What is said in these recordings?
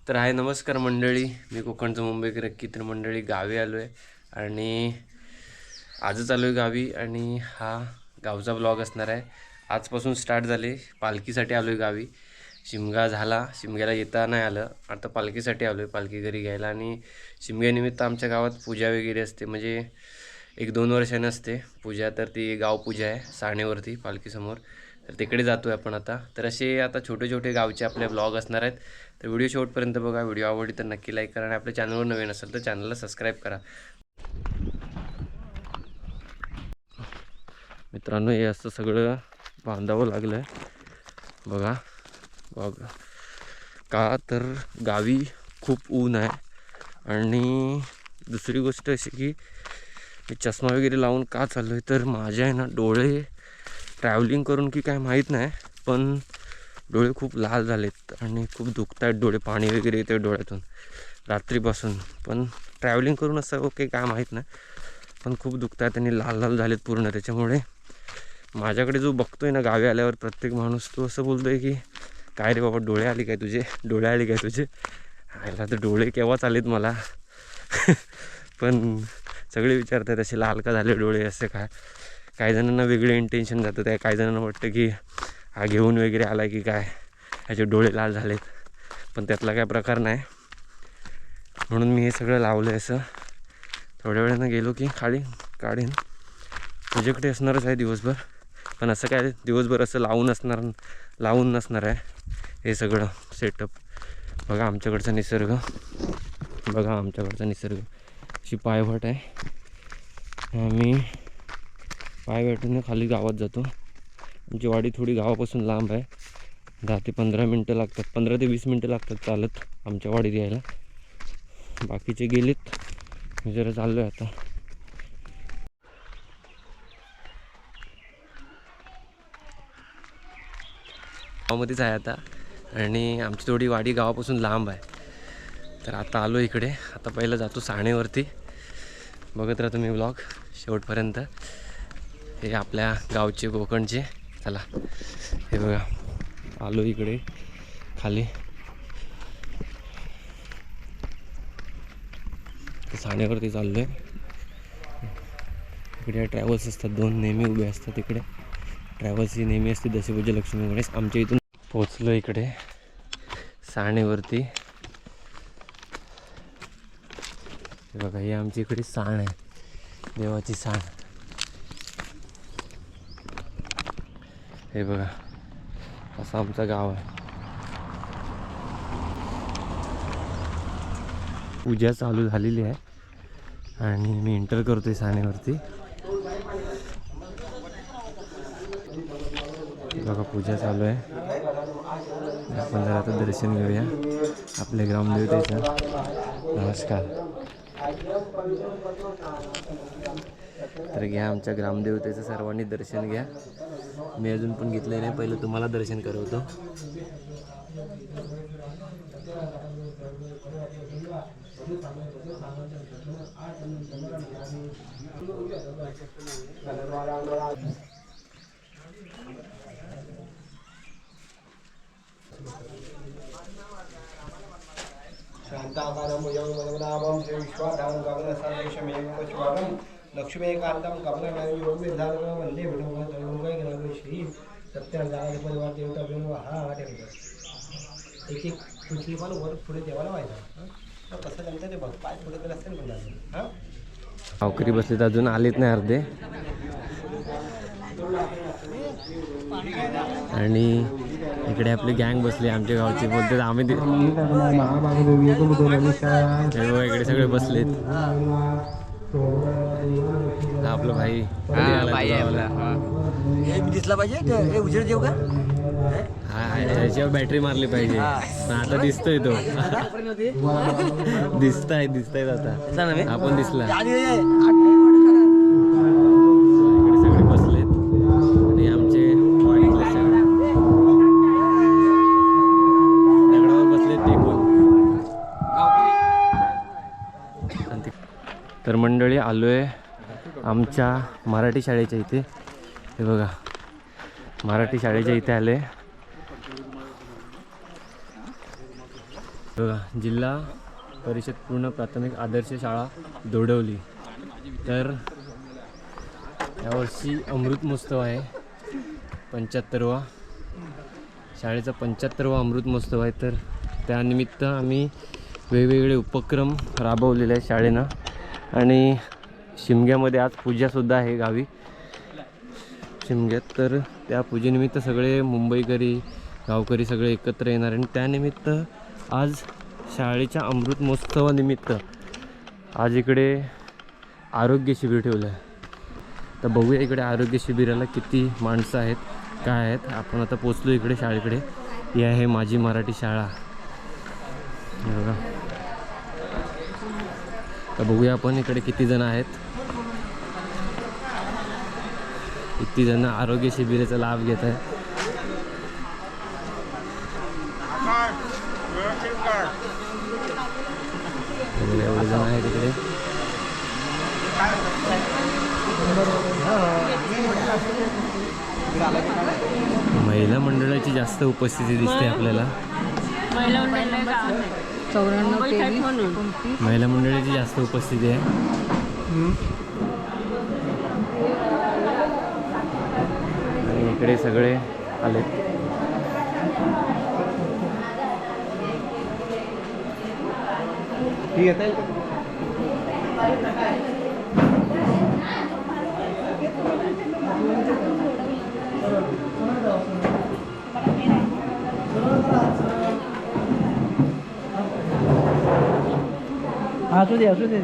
तर आहे नमस्कार मंडळी, मी कोकणचं मुंबईकर नक्की. तर मंडळी गावी आलो आहे आणि आजच आलो आहे गावी आणि हा गावचा ब्लॉग असणार आहे. आजपासून स्टार्ट झाले. पालखीसाठी आलो आहे गावी. शिमगा झाला, शिमग्याला येता नाही आलं, आता पालखीसाठी आलो आहे, पालखी घरी घ्यायला. आणि शिमग्यानिमित्त आमच्या गावात पूजा वगैरे असते, म्हणजे 1-2 वर्षांनी असते पूजा. तर ती गावपूजा आहे साणेवरती पालखीसमोर, तर तिकडे जातो आहे आपण आता. तर असे आता छोटे छोटे गावचे आपले ब्लॉग असणार आहेत. तर व्हिडिओ शेवटपर्यंत बघा. व्हिडिओ आवडली तर नक्की लाईक करा आणि आपल्या चॅनलवर नवीन असेल तर चॅनलला सबस्क्राईब करा. मित्रांनो, हे असं सगळं बांधावं लागलं आहे बघा. बघा का तर गावी खूप ऊन आहे. आणि दुसरी गोष्ट अशी की मी चष्मा वगैरे लावून का चाललो आहे, तर माझे आहे ना डोळे ट्रॅव्हलिंग करून की काय माहीत नाही, पण डोळे खूप लाल झालेत आणि खूप दुखत आहेत डोळे. पाणी वगैरे येते डोळ्यातून रात्रीपासून, पण ट्रॅव्हलिंग करून असं ओके काय माहीत नाही, पण खूप दुखत आहेत आणि लाल लाल झालेत पूर्ण. त्याच्यामुळे माझ्याकडे जो बघतोय ना गावी आल्यावर प्रत्येक माणूस, तो असं बोलतो आहे की काय रे बाबा, डोळे आले काय तुझे, डोळे आले काय तुझे. आयला तर डोळे केव्हाच आलेत मला. पण सगळे विचारतात असे लाल का झाले डोळे, असे काय. काही जणांना वेगळे इंटेन्शन जातं, त्या काही जणांना वाटतं की हा घेऊन वगैरे आला की काय, ह्याचे डोळे लाल झालेत. पण त्यातला काय प्रकार नाही, म्हणून मी हे सगळं लावलं आहे. असं थोड्या वेळानं गेलो की काढीन. तुझ्याकडे असणारच आहे दिवसभर, पण असं काय दिवसभर असं लावून नसणार आहे हे सगळं सेटअप. बघा आमच्याकडचा निसर्ग, बघा आमच्याकडचा निसर्ग. अशी पायवाट आहे. आम्ही पायवाटेने खाली गावात जातो. आमची वाडी थोडी गावापासून लांब आहे. 10 ते 15 मिनटं लागतात, 15 ते 20 मिनटं लागतात चालत आमच्या वाडीत यायला. बाकीचे गेलेत, मी जरा चाललो आहे आता. गावामध्येच आहे आता आणि आमची थोडी वाडी गावापासून लांब आहे. तर आता आलो इकडे. आता पहिलं जातो साणेवरती. बघत राहा तुम्ही ब्लॉग शेवटपर्यंत. हे आपल्या गावचे कोकणचे. चला, हे बघा आलो इकडे खाली. साणेवरती चाललो आहे. इकडे ट्रॅव्हल्स असतात 2 नेहमी उभे असतात इकडे. ट्रॅव्हल्स ही नेहमी असते दशपूजा लक्ष्मी गणेश. आमच्या इथून पोचलो इकडे साणेवरती. हे बघा, ही आमची इकडे साण आहे, देवाची साण. हे बघा असं आमचं गाव आहे. पूजा चालू झालेली आहे आणि मी एंटर करतोय साणेवरती. बघा पूजा चालू आहे. आपण जरा आता दर्शन घेऊया आपल्या ग्रामदेवतेचं. नमस्कार. तर घ्या आमच्या ग्रामदेवतेचं सर्वांनी दर्शन घ्या. मी अजून पण घेतलं नाही, पहिलं तुम्हाला दर्शन करवतो. शांताकारं भुजं वदनाभं श्रीविश्वाधारं गगनसदृशमेव वचनं लक्ष्मीकान्तं कमलनयनं वन्दे विठोबा श्री सत्यनारायण परिवार देवता हा एक तुझी पण वर पुढे देवाला व्हायचं कसं त्यांचं ते बघ, पाय पुढे तर असतील म्हणतात. हां गावकरी बसलेत, अजून आलेत नाही अर्धे. आणि इकडे आपली गँग बसली आमच्या गावची. बोलतात आम्ही इकडे सगळे बसलेत. हा आपलं भाई दिसला पाहिजे उजेड देऊ का. हा, याच्यावर बॅटरी मारली पाहिजे. पण आता दिसतोय तो. दिसतायत आता. आपण दिसला. इकडे सगळे बसलेत आणि आमचे वाडीतले सगळे दगडावर बसलेत टेकून. तर मंडळी आलोय आमच्या मराठी शाळेच्या इथे. हे बघा, मराठी शाळेच्या इथे आले. बघा, जिल्हा परिषद पूर्ण प्राथमिक आदर्श शाळा दोडवली. तर यावर्षी अमृत महोत्सव आहे, 75वा शाळेचा 75वा अमृत महोत्सव आहे. तर त्यानिमित्त आम्ही वेगवेगळे उपक्रम राबवलेले आहेत शाळेनं. आणि शिमग्यामध्ये आज पूजासुद्धा आहे गावी शिमग्यात. तर त्या पूजेनिमित्त सगळे मुंबईकरी गावकरी सगळे एकत्र येणार. आणि त्यानिमित्त आज शाळेच्या अमृत महोत्सवानिमित्त आज इकडे आरोग्य शिबिर ठेवलं आहे. तर बघूया इकडे आरोग्य शिबिराला किती माणसं आहेत, काय आहेत. आपण आता पोचलो इकडे शाळेकडे. ही आहे माझी मराठी शाळा. हे बघा. तर बघूया आपण इकडे किती जण आहेत, किती जण आरोग्य शिबिराचा लाभ घेत आहे. एवढे जण आहेत इकडे. महिला मंडळाची जास्त उपस्थिती दिसते आपल्याला. महिला मंडळाची जास्त उपस्थिती आहे. आणि इकडे सगळे आलेत. ठीक आहे. असू दे असू दे.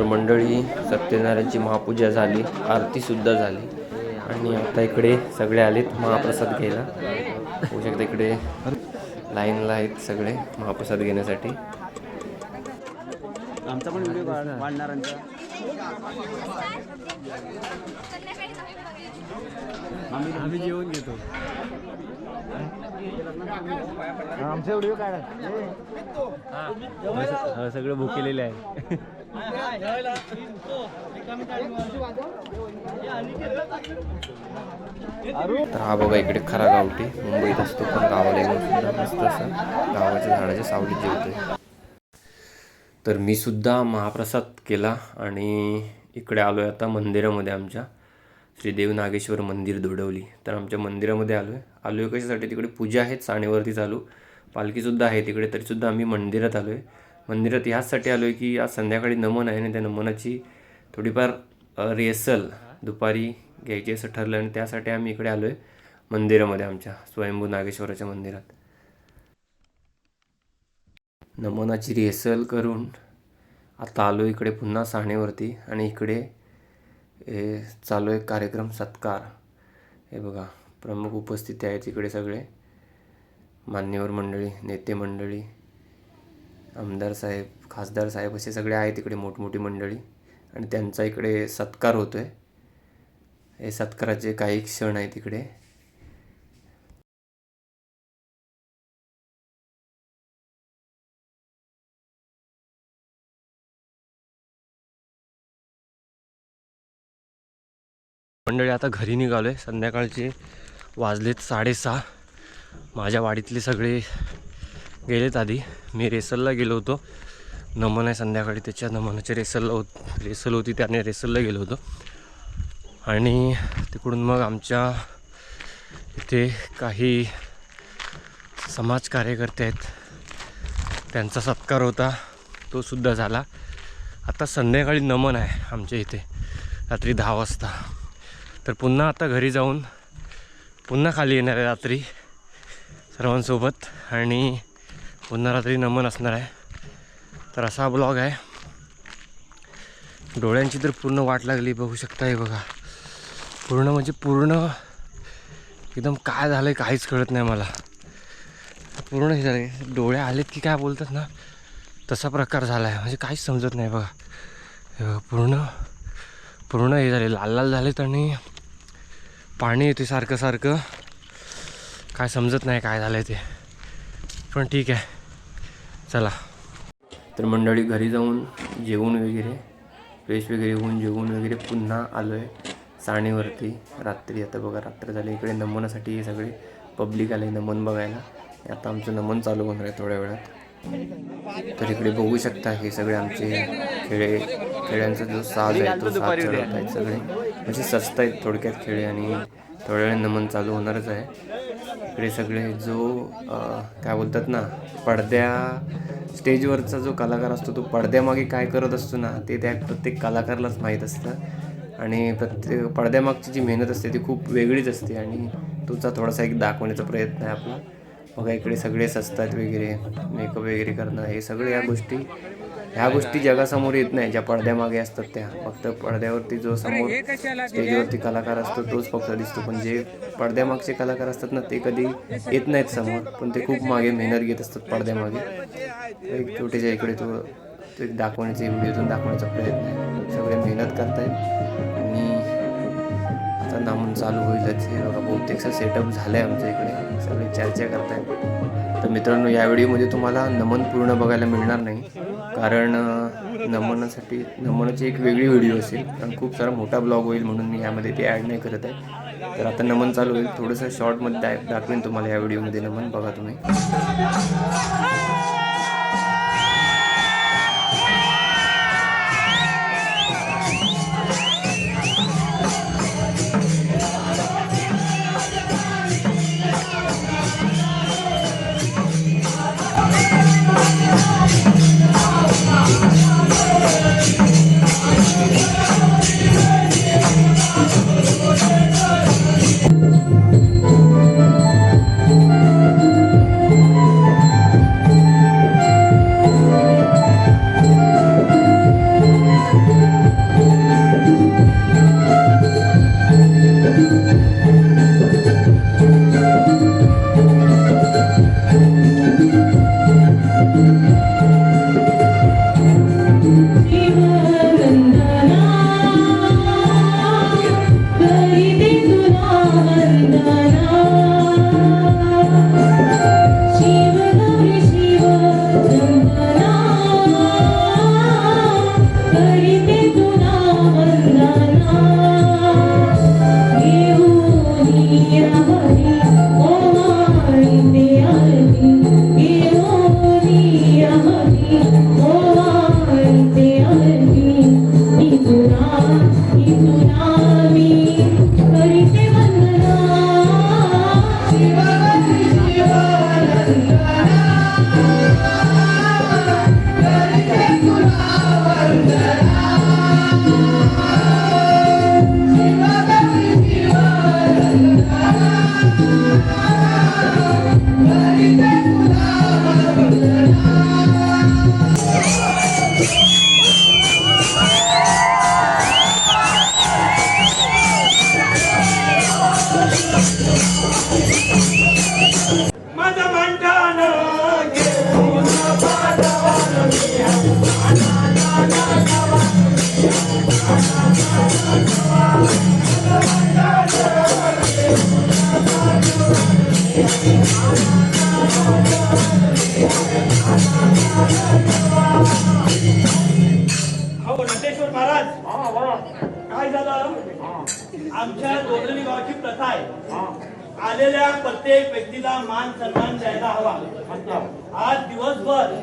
मंडळी सत्यनारायणची महापूजा झाली, आरतीसुद्धा झाली आणि आता इकडे सगळे आलेत महाप्रसाद घ्यायला. होऊ शकतं इकडे लाईनला आहेत सगळे महाप्रसाद घेण्यासाठी. आमचा पण व्हिडिओ वाढणारांचा आम्ही जेवण घेतो. आमचा व्हिडिओ काढा. सगळे भुकेलेले आहे. तर हा बघा इकडे खरा गावठी मुंबईत असतो, पण गावाला येऊन सुद्धा मस्त असं गावाच्या झाडाच्या सावलीत जेवतोय. तर मी सुद्धा महाप्रसाद केला आणि इकडे आलो आहे आता मंदिरामध्ये. आमच्या श्री देव नागेश्वर मंदिर दोडवली. तर आमच्या मंदिरामध्ये आलो आहे कशासाठी, तिकडे पूजा आहे साणेवरती चालू, पालखीसुद्धा आहे तिकडे. तरीसुद्धा आम्ही मंदिरात आलो आहे. मंदिरात ह्याचसाठी आलो आहे की आज संध्याकाळी नमन आहे आणि त्या नमनाची थोडीफार रिहर्सल दुपारी घ्यायची असं ठरलं आणि त्यासाठी आम्ही इकडे आलो आहे मंदिरामध्ये, आमच्या स्वयंभू नागेश्वराच्या मंदिरात. नमनाची रिहर्सल करून आता आलो इकडे पुन्हा साणेवरती आणि इकडे चालू आहे कार्यक्रम सत्कार. हे बघा प्रमुख उपस्थिती आहेत इकडे सगळे मान्यवर मंडळी, नेते मंडळी, आमदार साहेब, खासदार साहेब असे सगळे आहेत इकडे मोठमोठी मंडळी आणि त्यांचा इकडे सत्कार होतो आहे. हे सत्काराचे काही क्षण आहेत इकडे. मंडळी आता घरी निघालो आहे. संध्याकाळचे वाजलेत 6:30. माझ्या वाडीतले सगळे गेलेत आधी. मी रेसलला गेलो होतो. नमन आहे संध्याकाळी, त्याच्या नमनाच्या रेसल होती त्याने रेसलला गेलो होतो आणि तिकडून मग आमच्या इथे काही समाज कार्यकर्ते आहेत, त्यांचा सत्कार होता, तो सुद्धा झाला. आता संध्याकाळी नमन आहे आमच्या इथे रात्री 10 वाजता. तर पुन्हा आता घरी जाऊन पुन्हा खाली येणार आहे रात्री सर्वांसोबत आणि पुन्हा रात्री नमन असणार आहे. तर असा ब्लॉग आहे. डोळ्यांची तर पूर्ण वाट लागली, बघू शकता. हे बघा पूर्ण म्हणजे पूर्ण एकदम काय झालं आहे काहीच कळत नाही मला. पूर्ण हे झालं आहे, डोळे आलेत की काय बोलतात ना तसा प्रकार झाला आहे. म्हणजे काहीच समजत नाही बघा. हे बघा पूर्ण हे झाले, लाल झालेत आणि पाणी येते सारखं सारखं. काय समजत नाही काय झालं आहे ते, पण ठीक आहे चला. तर मंडळी घरी जाऊन जेवून वगैरे फ्रेश वगैरे होऊन जेवून वगैरे पुन्हा आलो आहे साणेवरती रात्री. आता बघा रात्र झाली. इकडे नमनासाठी सगळे पब्लिक आले नमन बघायला. आता आमचं नमन चालू होणार आहे थोड्या वेळात. तर इकडे बघू शकता हे सगळे आमचे खेळ्यांचा जो साज आहे तो साज चढवत आहेत सगळे, म्हणजे सजत आहेत थोडक्यात खेळे आणि थोड्या वेळाने नमन चालू होणारच आहे. इकडे सगळे जो काय बोलतात ना स्टेजवरचा जो कलाकार असतो तो पडद्यामागे काय करत असतो ना ते त्या प्रत्येक कलाकारालाच माहीत असतं आणि प्रत्येक पडद्यामागची जी मेहनत असते ती खूप वेगळीच असते आणि तुझा थोडासा एक दाखवण्याचा प्रयत्न आहे आपला. बघा इकडे सगळे सजतात वगैरे, मेकअप वगैरे करणं, हे सगळे ह्या गोष्टी जगासमोर येत नाही ज्या पडद्यामागे असतात त्या. फक्त पडद्यावरती जो समोर स्टेजवरती कलाकार असतो तोच फक्त दिसतो, पण जे पडद्यामागचे कलाकार असतात ना ते कधी येत नाहीत समोर, पण ते खूप मागे मेहनत घेत असतात पडद्यामागे. एक छोटेच्या इकडे तो एक दाखवण्याचे व्हिडिओतून दाखवण्याचा प्रयत्न आहे. सगळे मेहनत करतायत आणि आता नमन चालू होईलच. हे बघा बहुतेकसा सेटअप झालं आहे आमच्या इकडे, सगळे चर्चा करतायत. तर मित्रांनो या व्हिडिओमध्ये तुम्हाला नमन पूर्ण बघायला मिळणार नाही, कारण नमनाची एक वेगळी व्हिडिओ असेल कारण खूप सारा मोठा ब्लॉग होईल म्हणून मी यामध्ये ते ॲड नाही करत आहे. तर आता नमन चालू होईल, थोडंसं शॉर्टमध्ये दाखवेन तुम्हाला या व्हिडिओमध्ये नमन. बघा तुम्ही. माझं मांडण हो नटेश्वर महाराज काय झालं आमच्या दोघली गावाची प्रथा आहे आलेल्या प्रत्येक व्यक्तीला मान सन्मान द्यायला हवा आज दिवसभर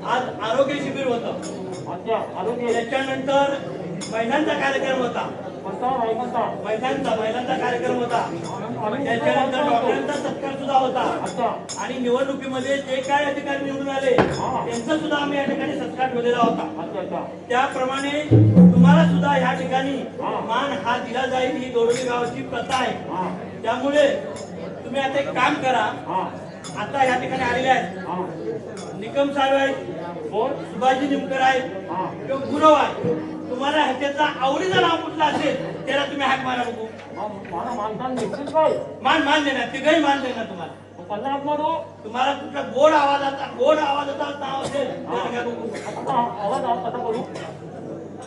आज आरोग्य शिबिर होतं त्याच्यानंतर महिलांचा कार्यक्रम होता महिलांचा कार्यक्रम होता त्याच्यानंतर डॉक्टरांचा सत्कार सुद्धा होता आणि निवडणुकीमध्ये जे काय अधिकारी निवडून आले त्यांचा सुद्धा आम्ही या ठिकाणी सत्कार ठेवलेला होता त्याप्रमाणे तुम्हाला सुद्धा या ठिकाणी मान हा दिला जाईल ही दोडोली गावाची प्रथा आहे त्यामुळे तुम्ही आता एक काम करा आता या ठिकाणी आलेले आहेत निकम साहेब आहेत सुभाषजी निमकर आहेत किंवा गुरव आहे तुम्हाला ह्याच्याचा आवडीचा नाव कुठला असेल त्याला तुम्ही हाक मारा बघू मान देणार तिघही मान देणार तुम्हाला तुम्हाला कुठला गोड आवाजाचा नाव असेल त्याला घ्या बघू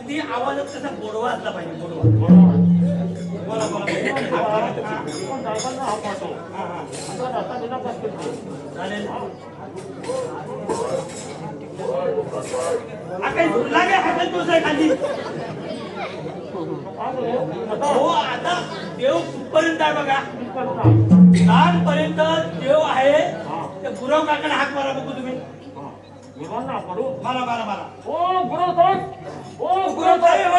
ती आवाजात कसा गोडवा असला पाहिजे गोडवा बोला चालेल काही लागे हातात दुसऱ्या खाली हो आता देव कुठपर्यंत आहे बघा लहानपर्यंत देव आहे त्या गुरव काकाने हाक मारा बघू तुम्ही मारा मारा मारा ओ गुरव साहेब हो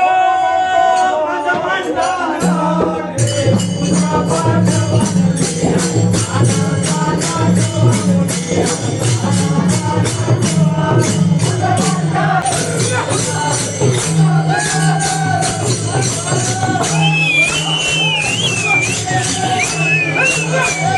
माझा मांडा Yeah.